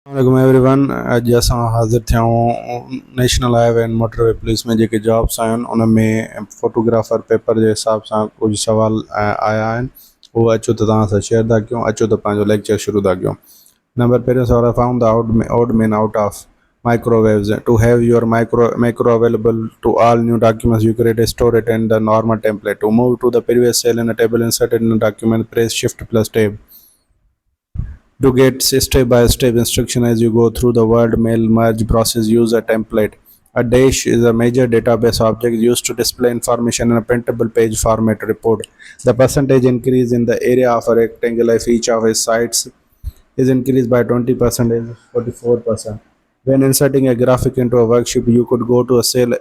वालेकुम एवरीवन। अॼु असां हाज़िर थिया आहियूं national highway and motorway police में जेके जॉब्स आहिनि उन में फोटोग्राफर पेपर जे हिसाब सां कुझु सवाल आया आहिनि। उहो अचो त तव्हां सां शेयर था कयूं। अचो त पंहिंजो लेक्चर शुरू था कयूं। नंबर पहिरियों सवाल, found the odd man out of microwaves. To have your macro available to all new documents, you create a store it in the normal template. To move to the previous cell in a table inserted in a document, press shift plus tab. To get step-by-step instruction as you go through the word mail merge process, use a template. A dash is a major database object used to display information in a printable page format report. The percentage increase in the area of a rectangle if each of its sides is increased by 20% is 44%. When inserting a graphic into a worksheet, you could go to a cell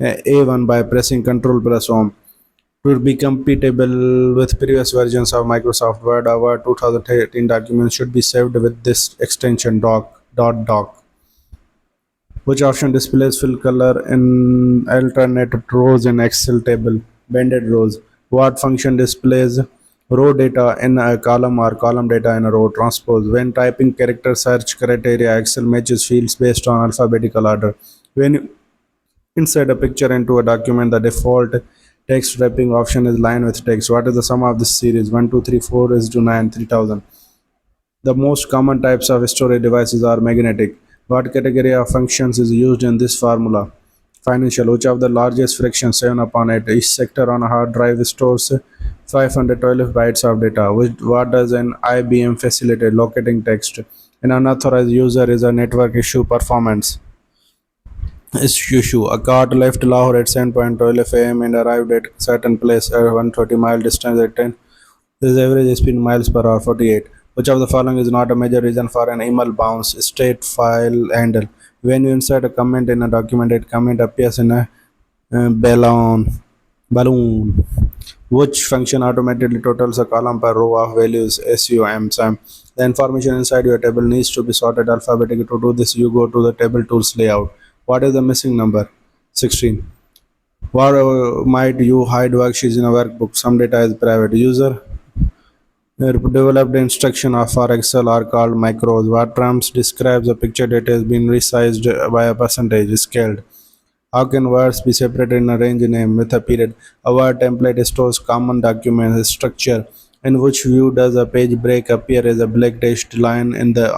A1 by pressing Ctrl plus Home. To be compatible with previous versions of Microsoft Word, our 2018 documents should be saved with this extension doc. Which option displays fill color in alternate rows in Excel table? Banded rows. What function displays row data in a column or column data in a row? Transpose. When typing character search criteria, Excel matches fields based on alphabetical order. When you insert a picture into a document, the default text wrapping option is line with text. What is the sum of this series? 1, 2, 3, 4 is to 9, 3000. The most common types of storage devices are magnetic. What category of functions is used in this formula? Financial. Which of the largest fractions 7 upon 8? Each sector on a hard drive stores 512 bytes of data. What does an IBM facilitate? Locating text. An unauthorized user is a network issue performance. Issue. A car left Lahore at 7:12 a.m. and arrived at certain place at 130-mile distance at 10. This average speed miles per hour 48. Which of the following is not a major reason for an email bounce? State file handle. When you insert a comment in a document, that comment appears in a balloon. Which function automatically totals a column per row of values? SUM sum. The information inside your table needs to be sorted alphabetically. To do this, you go to the table tools layout. What is the missing number? 16. Why might you hide worksheets in a workbook? Some data is private. User developed instruction for Excel are called macros. What terms describes a picture data has been resized by a percentage scaled. How can words be separated in a range name with a period? A word template stores common document structure. In which view does a page break appear as a black dashed line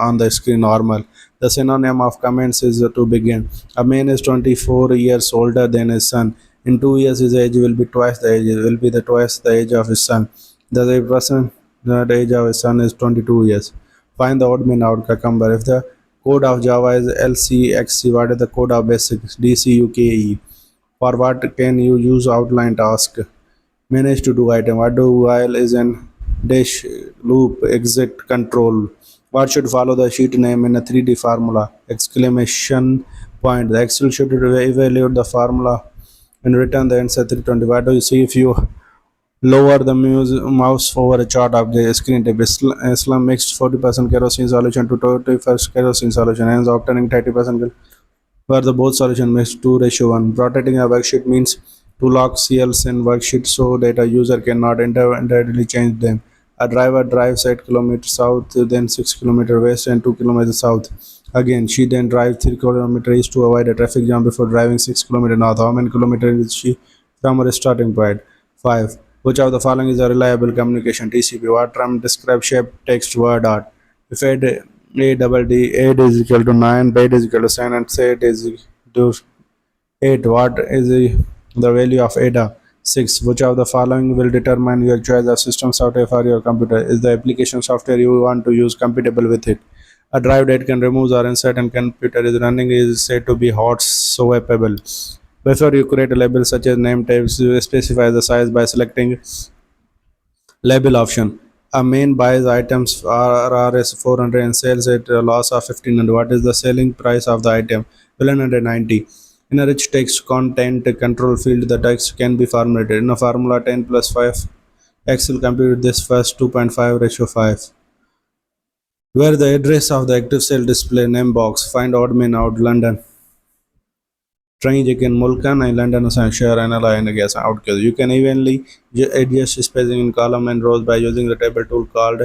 on the screen? Normal. The synonym of comments is to begin. A man is 24 years older than his son. In 2 years, his age will be twice the age. It will be twice the age of his son. The person the age of his son is 22 years. Find the odd man out cucumber. If the code of Java is LCXC, what is the code of basic? DCUKE. For what can you use outline task? Manage to do item. What do while is an dash loop exit control? What should follow the sheet name in a 3D formula? Exclamation point. The Excel should evaluate the formula and return the answer 320. What do you see if you lower the mouse over a chart of the screen tip? Islam mixed 40% kerosene solution to 21st kerosene solution, hence obtaining 30% where the both solution makes 2:1. Protecting a worksheet means to lock CLs in worksheet so that a user cannot entirely change them. A driver drives 8 km south, then 6 km west and 2 km south. Again, she then drives 3 km east to avoid a traffic jam before driving 6 km north. How many kilometers is she from her starting point? 5. Which of the following is a reliable communication? TCP. What term describes shape text word art? If a double D, 8 is equal to 9, B is equal to 7, and say it is to 8. What is the value of ADA? 6. Which of the following will determine your choice of system software for your computer? Is the application software you want to use compatible with it? A drive that can remove or insert and computer is running is said to be hot swappable. Before you create a label such as name tags, you specify the size by selecting label option. A man buys items RRS 400 and sells at a loss of 1500. What is the selling price of the item? 1190. In a rich text content control field, the text can be formulated. In a formula 10 plus 5, Excel compute this first 2.5:5. Where the address of the active cell display name box, find odd man out London. Train you can Mulkan and London share and align gas outcast. You can evenly adjust spacing in column and rows by using the table tool called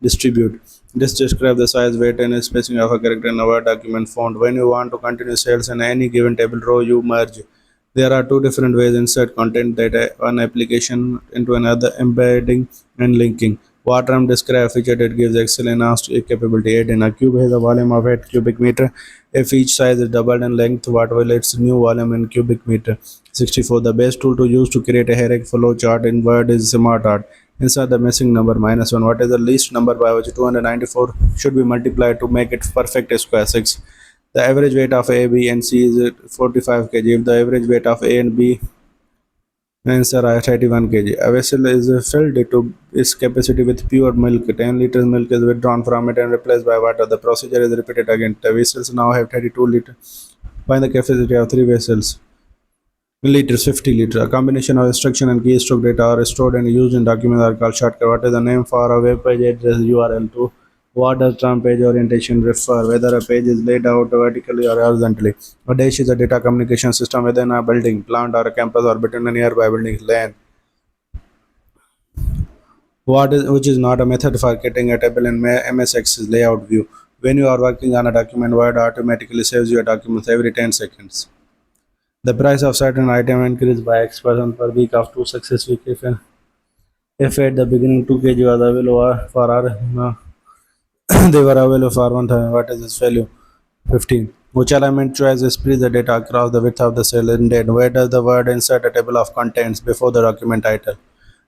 distribute. This describes the size, weight, and spacing of a character in a Word document font. When you want to continue cells in any given table row, you merge. There are two different ways: insert content data one application into another, embedding and linking. Waterm describe feature that gives Excel enhanced capability. 8 in a cube has a volume of 8 cubic meter. If each size is doubled in length, what will its new volume in cubic meter? 64. The best tool to use to create a hierarchy flow chart in Word is Smart Art. Insert the missing number -1. What is the least number by which 294 should be multiplied to make it perfect square? 6. The average weight of A, B, and C is 45 kg. If the average weight of A and B answer are 31 kg. A vessel is filled to its capacity with pure milk. 10 liters milk is withdrawn from it and replaced by water. The procedure is repeated again. The vessels now have 32 liters. Find the capacity of 3 vessels. Liters, 50 liters. A combination of instruction and keystroke data are stored and used in documents are called shortcut. What is the name for a web page address URL to? What does term page orientation refer? Whether a page is laid out vertically or horizontally. A dash is a data communication system within a building, plant, or a campus or between a nearby buildings. LAN. Which is not a method for getting a table in MS Access layout view. When you are working on a document, Word automatically saves your documents every 10 seconds. The price of certain item increased by X% per week of 2 success week if at the beginning 2 kg was available for our they were available for 1,000. What is its value? 15. Which element choice spreads the data across the width of the cell indeed? Where does the word insert a table of contents before the document title?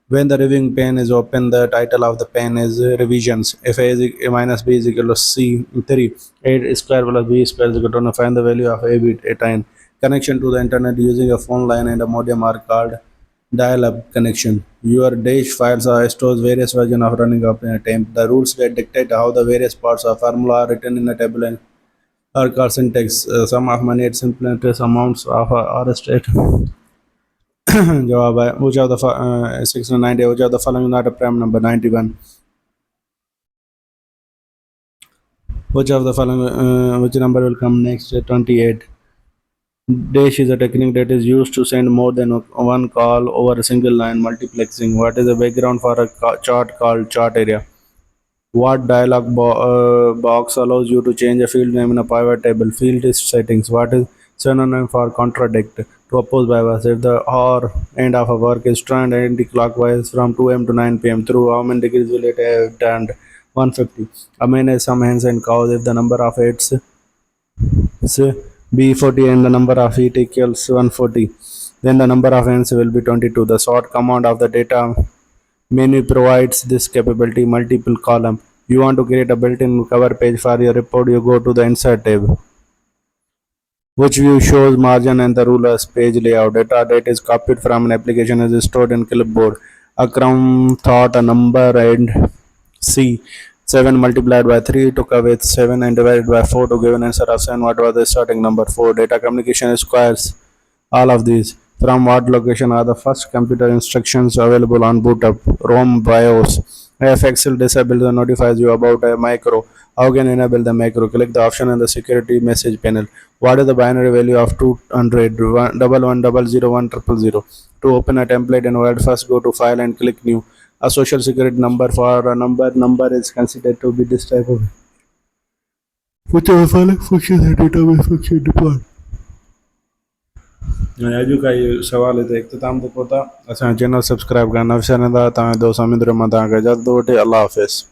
When the reviewing pane is open, the title of the pane is revisions. If A minus B is equal to C 3, 8 square plus B square is equal to 1. Find the value of A, B, 9. Connection to the internet using a phone line and a modem are called dial-up connection. Your dash files are stores various versions of running up in a temp. The rules that dictate how the various parts of formula are written in a table and are called syntax. Sum of money at simple amounts of are state. जवाब है which of the 690 which of the following not a prime number? 91. Which of the following which number will come next? 28. Dash is a technique that is used to send more than one call over a single line multiplexing. What is the background for a chart called chart area? What dialog box allows you to change a field name in a pivot table? Field is settings. What is synonym for contradict? To oppose bias. If the or end of a work is turned anti-clockwise from 2 am to 9 p.m. through how many degrees will it have turned? 150. A man has some hens and cows. If the number of heads is B40 and the number of feet equals 140, then the number of hens will be 22. The sort command of the data menu provides this capability multiple column. You want to create a built-in cover page for your report, you go to the insert tab, which view shows margin and the rulers page layout. Data that is copied from an application is stored in clipboard. Akram thought a number and C 7 multiplied by 3 took away 7 and divided by 4 to give an answer of 7. What was the starting number? 4. Data communication requires all of these. From what location are the first computer instructions available on boot up? ROM BIOS. If Excel disables or notifies you about a macro, how can you enable the macro? Click the option in the security message panel. What is the binary value of 200 111 To open a template in Word, first go to File and click New. A social security number for a number is considered to be this type of which of the following functions and database function deployed. अॼु का ये सवाल हिते इख़्तिताम ते पहुता असांजो channel subscribe करणु न विसारींदा तव्हांजे दोस्त मित्र मां तव्हांखे इजाज़त थो वठे अलाह हाफ़िज़